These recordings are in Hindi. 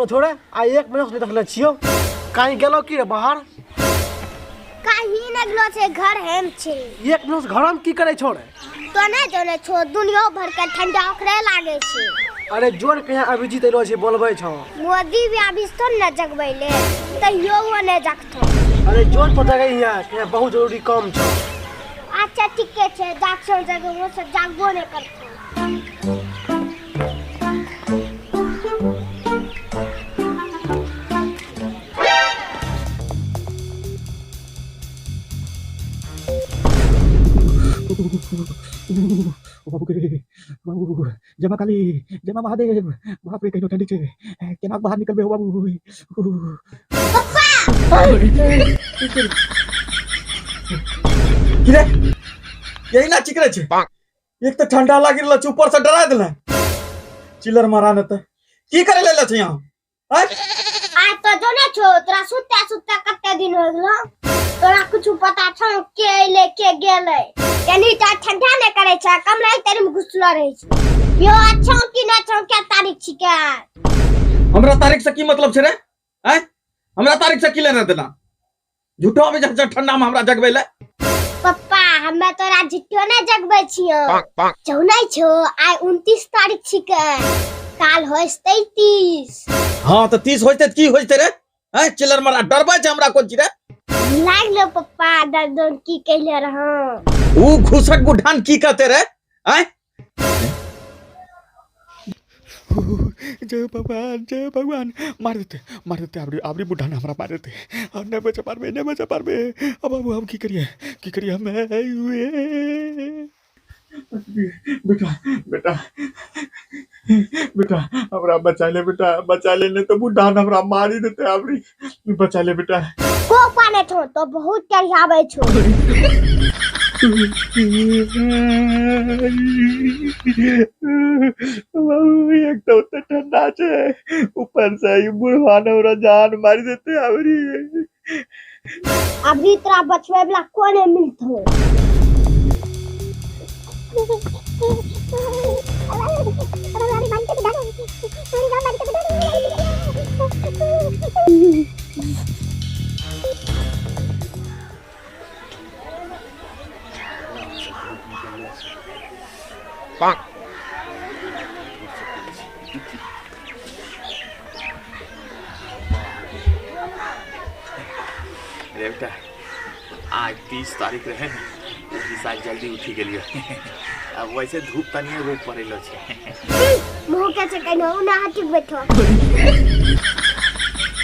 बोलो छोड़े आ 1 महीना से देखले छियो कहीं गेलो की रे बाहर कहीं न गेलो छे घर हेम छे 1 महीना से घर में की करे छोड़े तो नहीं जाने छो दुनिया भर के ठंडा ओकरे लागे छे अरे जोर कहीं अभिजीत एलो छे बोलबे छो मोदी भी अभी तो न जगबैले तइयो वो ने जगथो अरे जोर तो जगह यहाँ के बहुत जरूरी काम छो अच्छा ठीक छे जाक्सो जगह वो सब जागबो ने करथो बाबू जमा काली जमा महादेव बाप रे कहीं ठंडी छे केना बाहर निकलबे हो बाबू किरे यही ना चिकरे छे एक तो ठंडा लागी रहल ऊपर से डरा देला चिलर मारा न त की करे लेला छे यहां आज तो जोने छो तोरा सुत्ता सुत्ता कते दिन हो गेलो तोरा कुछ पता छौ के लेके गेलै यानी ता ठंडा ने करे छ कमरा तेरे में घुसलो रहे छ यो अच्छा कि ना छौ क्या तारीख छिके हमरा तारीख से की मतलब छे रे हमरा तारीख से की लेना देना झूठो में जा ठंडा में हमरा जगबे ले पप्पा हमे तोरा झूठो ने जगबे छियो जौनै छो आइ 29 तारीख छिके काल होइस 33 हां तो 30 होइते की होइते रे चिलर मारा डरबा छ हमरा कोन छी रे लागलो पप्पा दर्दन की कहले रह ऊ घुसक बुढ़ान की कहते रे जय भगवान मार देते आवरी बुढ़ान हमरा मार देते और नहीं बचा पारबे अब बाबू हम की करिए मैं बेटा हमरा बचा ले नहीं तो बुढ़ान हमरा मारी देते आवरी बचा ले बेटा को पाने छो तो बहुत करियाबे छो एक तो ठंडा छे ऊपर से बुढ़वान हमरा जान मारी देते आवरी अभी तोरा बचवे वाला कोने मिलथो बेटा आज 30 तारीख रहे साल जल्दी उठी गेलियो अब वैसे धूप तनिए रोक पड़ेलो छे मुंह के से कनो ना हटी बैठो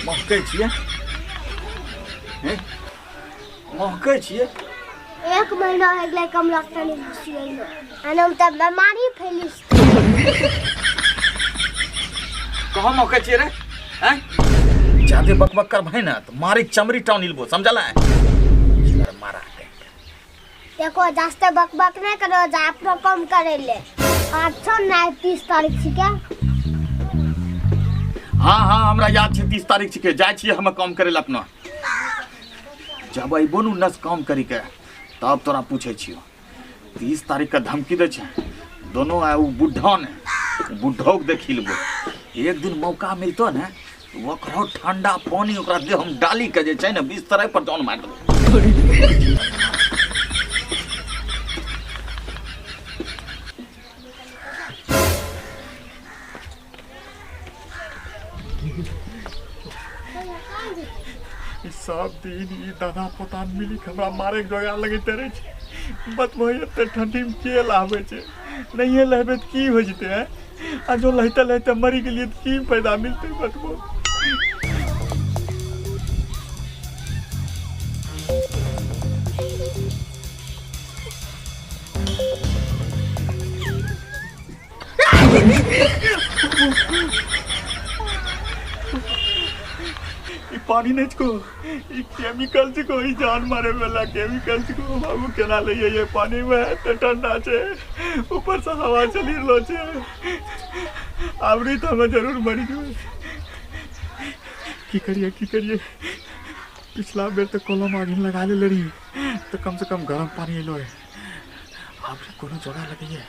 महकै छिए महकै छिए 1 महीना हो गेलै कमरा तनी घुसियलो अनम त बीमारी फैलिस कहाँ महकै छिए रे ज्यादा बकबक कर भाई ना तो मारी चमड़ी टाउन इलबो समझला चिलर मारा देखो जास्ते बकबक नहीं करो जा अपनो कम करे ले आज छो ना 30 तारीख छिके हाँ हमरा याद छे 30 तारीख छिके जाय छिए हम काम करे ल अपना जब अइबो नु नस काम करी के तब तोरा पूछे छियो 30 तारीख का धमकी दे छे दोनों आ उ बुढ़ा ने बुढ़ो के देखि लेबो एक दिन मौका मिलतो ने ओकरो ठंडा पानी ओकरा दे हम डाली के जे छै ने बिस्तर पर जौन मार देबो सब दिन ई दादा पतान मिली हमरा मारे के जोगार लगैते रहे छै बतबो एते ठंडी में के लावे छै नहीं लेबे त की हो जते आ जो लहते मरी के लिए की फायदा मिलते बतबो पानी नहीं को केमिकल को ही जान मारे वाला केमिकल को बाबू केना लइए ये पानी में तो ठंडा छे ऊपर से हवा चली रहलो छे आवरी तो हमें जरूर मरी गए की करिए पिछला बेर तो कलम आगे लगा ले रही तो कम से कम गर्म पानी एलो है आप कोनो जगह लगाइए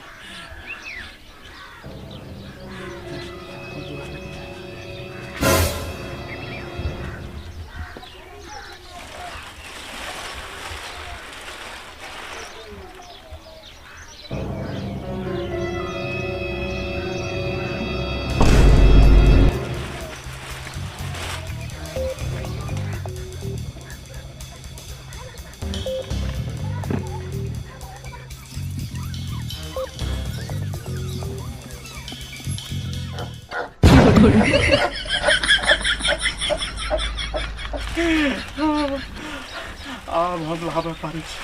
आब हम लाबे पारै छी।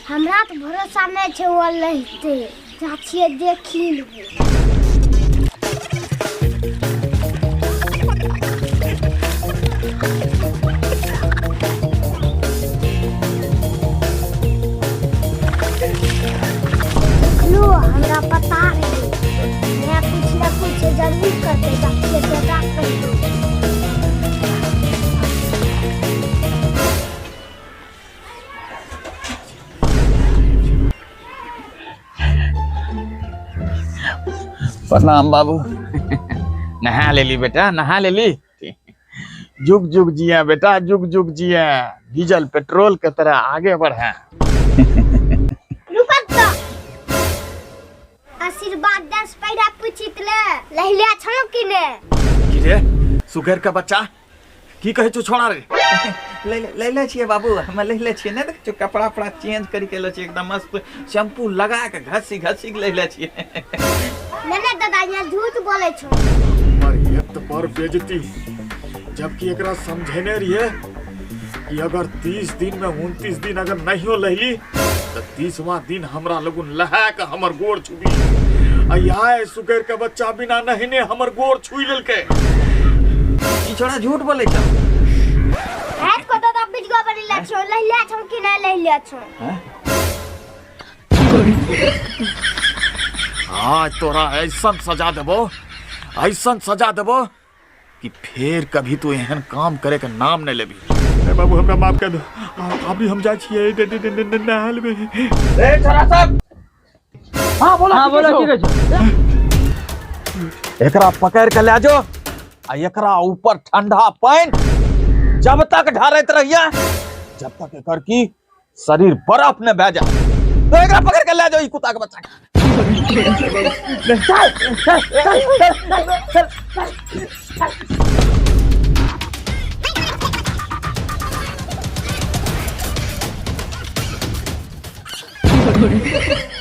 हमरा तो भरोसा नहीं छे वो लहते जा छिए देखी लेबै। लो हमरा पता है मैं कुछ ना कुछ जरूर करते जाके बेटा कहियो। प्रणाम बाबू। नहा ले ली बेटा, नहा ले ली। जुग जुग जिया बेटा, जुग जुग जिया, डीजल पेट्रोल के तरह आगे बढ़े। रुकत तो आशीर्वाद 10 पैसा पूछित ले छौ कि ने की रे सुगर का बच्चा की कहे छो छोड़ा रे? ले छिए बाबू, हम ले छिए ने देख कपड़ा पड़ा चेंज करी के ले छिए, एकदम मस्त शैम्पू लगा के घसी घसी के ले छिए। नने दादा यहाँ झूठ बोले छो। पर एक तो पर बेइज्जती, जबकि एकरा समझेने रहिए कि अगर 30 दिन में 29 दिन अगर नहीं हो लहली तो 30वां दिन हमरा लोगन लहा के हमर गोड़ छुबी। आय सुगर के बच्चा बिना नहने हमर गोड़ छुई लेलके। ई छोड़ा झूठ बोले छ। रात को दादा बिजगा बनिला छो, लहिला छो कि ना लहिला छो? आज तोरा ऐसा सजा देबो, ऐसा सजा देबो कि फिर कभी तू एहन काम करे के नाम नहीं लेबी। ए बाबू हमरा माफ कर दो, अभी हम जा छिए नहाल में। ए छोरा सब, हां बोलो की कह एकरा पकड़ के ले जो आ एकरा ऊपर ठंडा पानी जब तक ढारत रहिया जब तक एकर की शरीर बर्फ में बह जाए। तो एकरा पकड़ के ले जाओ ई कुत्ता के बच्चा के। चल